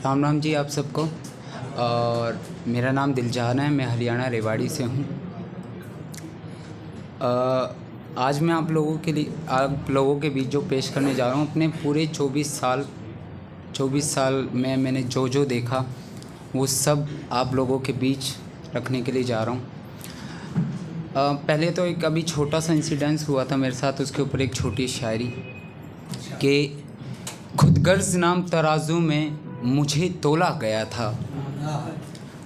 राम राम जी आप सबको। और मेरा नाम दिलजहान है, मैं हरियाणा रेवाड़ी से हूँ। आज मैं आप लोगों के बीच जो पेश करने जा रहा हूँ, अपने पूरे 24 साल में मैंने जो देखा वो सब आप लोगों के बीच रखने के लिए जा रहा हूँ। पहले तो एक अभी छोटा सा इंसिडेंस हुआ था मेरे साथ, उसके ऊपर एक छोटी शायरी कि खुदगर्ज नाम तराजू में मुझे तोला गया था,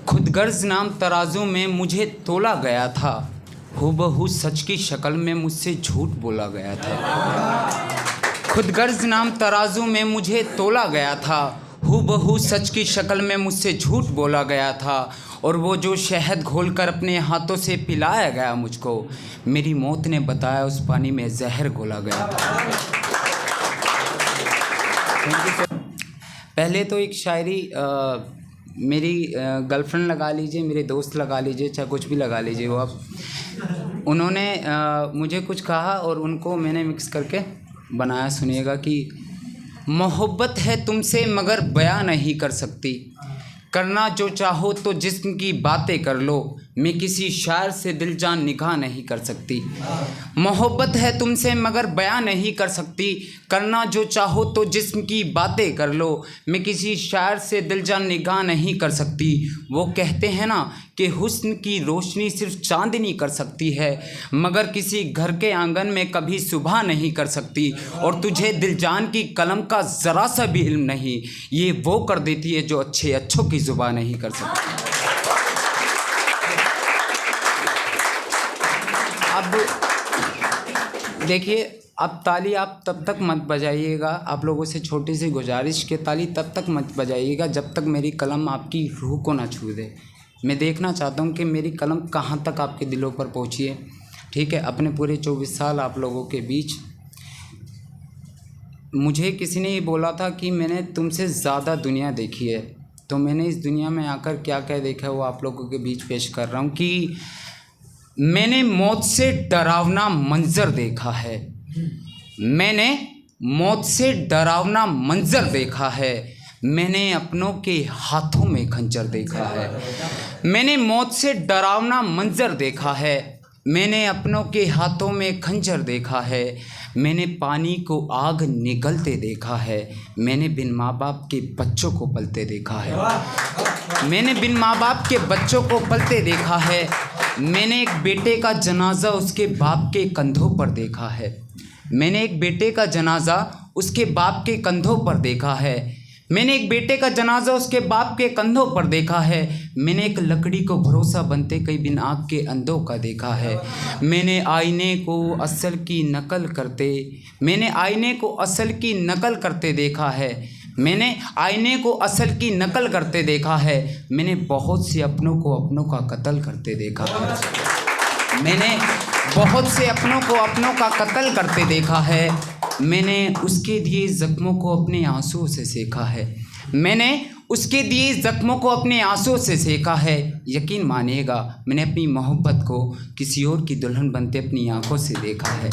खुदगर्ज नाम तराजू में मुझे तोला गया था, हूबहू सच की शक्ल में मुझसे झूठ बोला गया था। खुदगर्ज नाम तराजू में मुझे तोला गया था, हूबहू सच की शक्ल में मुझसे झूठ बोला गया था। और वो जो शहद घोलकर अपने हाथों से पिलाया गया मुझको, मेरी मौत ने बताया उस पानी में जहर घोला गया था। पहले तो एक शायरी मेरी गर्लफ्रेंड लगा लीजिए, मेरे दोस्त लगा लीजिए, चाहे कुछ भी लगा लीजिए, वो आप उन्होंने मुझे कुछ कहा और उनको मैंने मिक्स करके बनाया। सुनिएगा कि मोहब्बत है तुमसे मगर बयां नहीं कर सकती, करना जो चाहो तो जिस्म की बातें कर लो, मैं किसी शायर से दिल जान निगाह नहीं कर सकती। मोहब्बत है तुमसे मगर बयां नहीं कर सकती, करना जो चाहो तो जिस्म की बातें कर लो, मैं किसी शायर से दिल जान निगाह नहीं कर सकती। वो कहते हैं ना कि हुस्न की रोशनी सिर्फ चांदनी कर सकती है, मगर किसी घर के आंगन में कभी सुबह नहीं कर सकती। और तुझे दिल जान की कलम का ज़रा सा भी इल्म नहीं, ये वो कर देती है जो अच्छों की जुबान नहीं कर सकती। अब देखिए, अब ताली आप तब तक मत बजाइएगा, आप लोगों से छोटी सी गुजारिश के ताली तब तक मत बजाइएगा जब तक मेरी कलम आपकी रूह को ना छू दे। मैं देखना चाहता हूँ कि मेरी कलम कहाँ तक आपके दिलों पर पहुँची है। ठीक है, अपने पूरे 24 साल आप लोगों के बीच मुझे किसी ने ये बोला था कि मैंने तुमसे ज़्यादा दुनिया देखी है, तो मैंने इस दुनिया में आकर क्या क्या देखा है वो आप लोगों के बीच पेश कर रहा हूँ। कि मैंने मौत से डरावना मंजर देखा है, मैंने मौत से डरावना मंजर देखा है, मैंने अपनों के हाथों में खंजर देखा है। मैंने मौत से डरावना मंजर देखा है, मैंने अपनों के हाथों में खंजर देखा है, मैंने पानी को आग निगलते देखा है, मैंने बिन माँ बाप के बच्चों को पलते देखा है, मैंने बिन माँ बाप के बच्चों को पलते देखा है, मैंने एक बेटे का जनाजा उसके बाप के कंधों पर देखा है, मैंने एक बेटे का जनाजा उसके बाप के कंधों पर देखा है, मैंने एक बेटे का जनाजा उसके बाप के कंधों पर देखा है, मैंने एक लकड़ी को भरोसा बनते कई बिन आग के अंधों का देखा है, मैंने आईने को असल की नकल करते, मैंने आईने को असल की नकल करते देखा है, मैंने आईने को असल की नकल करते देखा है, मैंने बहुत से अपनों को अपनों का कत्ल करते देखा है, मैंने बहुत से अपनों को अपनों का कत्ल करते देखा है, मैंने उसके दिए ज़ख्मों को अपने आंसुओं से सेका है, मैंने उसके दिए ज़ख्मों को अपने आंसुओं से सेका है। यकीन मानिएगा, मैंने अपनी मोहब्बत को किसी और की दुल्हन बनते अपनी आंखों से देखा है,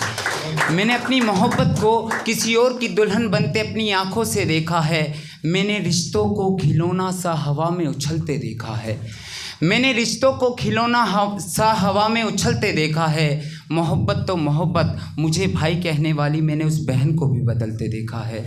मैंने अपनी मोहब्बत को किसी और की दुल्हन बनते अपनी आंखों से देखा है, मैंने रिश्तों को खिलौना सा हवा में उछलते देखा है, मैंने रिश्तों को खिलौना सा हवा में उछलते देखा है। मोहब्बत तो मोहब्बत, मुझे भाई कहने वाली मैंने उस बहन को भी बदलते देखा है,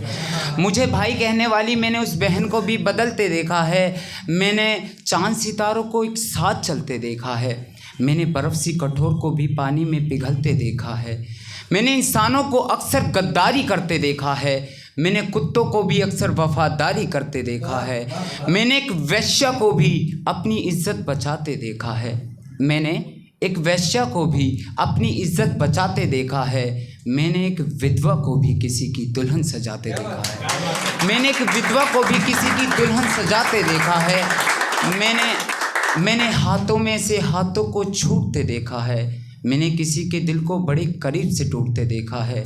मुझे भाई कहने वाली मैंने उस बहन को भी बदलते देखा है, मैंने चांद सितारों को एक साथ चलते देखा है, मैंने बर्फ़ सी कठोर को भी पानी में पिघलते देखा है, मैंने इंसानों को अक्सर गद्दारी करते देखा है, मैंने कुत्तों को भी अक्सर वफादारी करते देखा है, मैंने एक वैश्या को भी अपनी इज्जत बचाते देखा है, मैंने एक वैश्या को भी अपनी इज्जत बचाते देखा है, मैंने एक विधवा को भी किसी की दुल्हन सजाते देखा है, मैंने एक विधवा को भी किसी की दुल्हन सजाते देखा है, मैंने हाथों में से हाथों को छूटते देखा है, मैंने किसी के दिल को बड़े करीब से टूटते देखा है,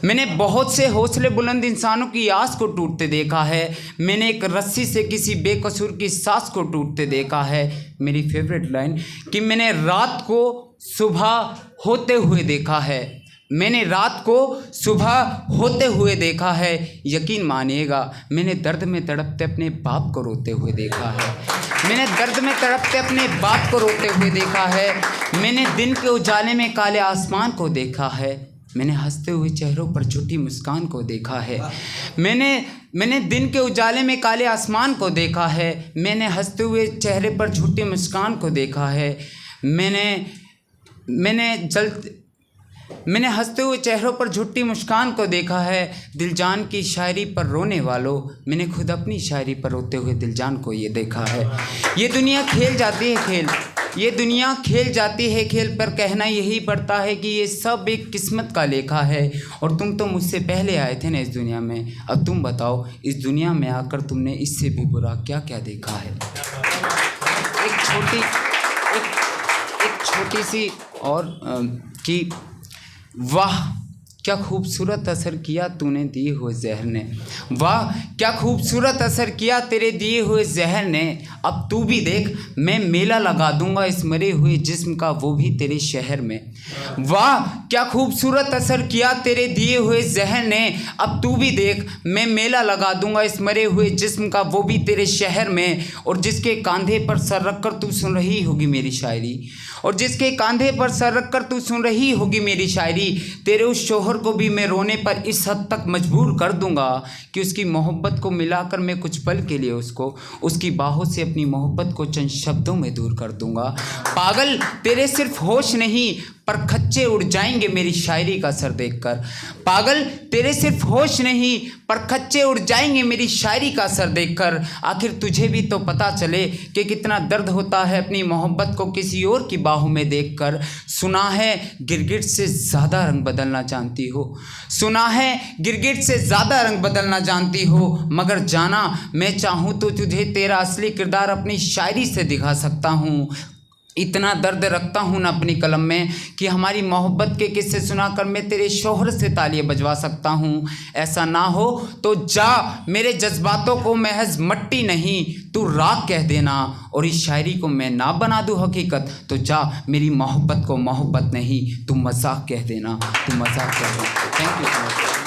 मैंने बहुत से हौसले बुलंद इंसानों की आस को टूटते देखा है, मैंने एक रस्सी से किसी बेकसूर की सांस को टूटते देखा है। मेरी फेवरेट लाइन कि मैंने रात को सुबह होते हुए देखा है, मैंने रात को सुबह होते हुए देखा है, यकीन मानिएगा मैंने दर्द में तड़पते अपने बाप को रोते हुए देखा है, मैंने दर्द में तड़पते अपने बाप को रोते हुए देखा है, मैंने दिन के उजाले में काले आसमान को देखा है, मैंने हंसते हुए चेहरों पर झूठी मुस्कान को देखा है, मैंने दिन के उजाले में काले आसमान को देखा है, मैंने हंसते हुए चेहरे पर झूठी मुस्कान को देखा है, मैंने हंसते हुए चेहरों पर झूठी मुस्कान को देखा है। दिलजान की शायरी पर रोने वालों, मैंने खुद अपनी शायरी पर रोते हुए दिलजान को ये देखा है। ये दुनिया खेल जाती है खेल, ये दुनिया खेल जाती है खेल, पर कहना यही पड़ता है कि ये सब एक किस्मत का लेखा है। और तुम तो मुझसे पहले आए थे ना इस दुनिया में, अब तुम बताओ इस दुनिया में आकर तुमने इससे भी बुरा क्या क्या देखा है। एक छोटी सी और कि वाह क्या खूबसूरत असर किया तूने दिए हुए जहर ने, वाह क्या खूबसूरत असर किया तेरे दिए हुए जहर ने। अब तू भी देख मैं मेला लगा दूंगा इस मरे हुए जिस्म का, वो भी तेरे शहर में। वाह क्या खूबसूरत असर किया तेरे दिए हुए जहर ने, अब तू भी देख मैं मेला लगा दूंगा इस मरे हुए जिस्म का, वो भी तेरे शहर में। और जिसके कंधे पर सर रखकर तू सुन रही होगी मेरी शायरी, और जिसके कंधे पर सर रखकर तू सुन रही होगी मेरी शायरी, तेरे उस शोहर को भी मैं रोने पर इस हद तक मजबूर कर दूंगा कि उसकी मोहब्बत को मिलाकर मैं कुछ पल के लिए उसको उसकी बाहों से अपनी मोहब्बत को चंद शब्दों में दूर कर दूंगा। पागल तेरे सिर्फ होश नहीं पर खच्चे उड़ जाएंगे मेरी शायरी का सर देखकर, पागल तेरे सिर्फ होश नहीं पर खच्चे उड़ जाएंगे मेरी शायरी का सर देखकर। आखिर तुझे भी तो पता चले कि कितना दर्द होता है अपनी मोहब्बत को किसी और की बाहों में देखकर। सुना है गिरगिट से ज़्यादा रंग बदलना जानती हो, सुना है गिरगिट से ज़्यादा रंग बदलना जानती हो, मगर जाना मैं चाहूँ तो तुझे तेरा असली किरदार अपनी शायरी से दिखा सकता हूँ। इतना दर्द रखता हूँ ना अपनी कलम में कि हमारी मोहब्बत के किस्से सुनाकर मैं तेरे शोहर से तालियां बजवा सकता हूँ। ऐसा ना हो तो जा मेरे जज्बातों को महज मट्टी नहीं तू राख कह देना, और इस शायरी को मैं ना बना दूँ हकीकत, तो जा मेरी मोहब्बत को मोहब्बत नहीं तू मजाक कह देना, तू मजाक कह देना। Thank you so much.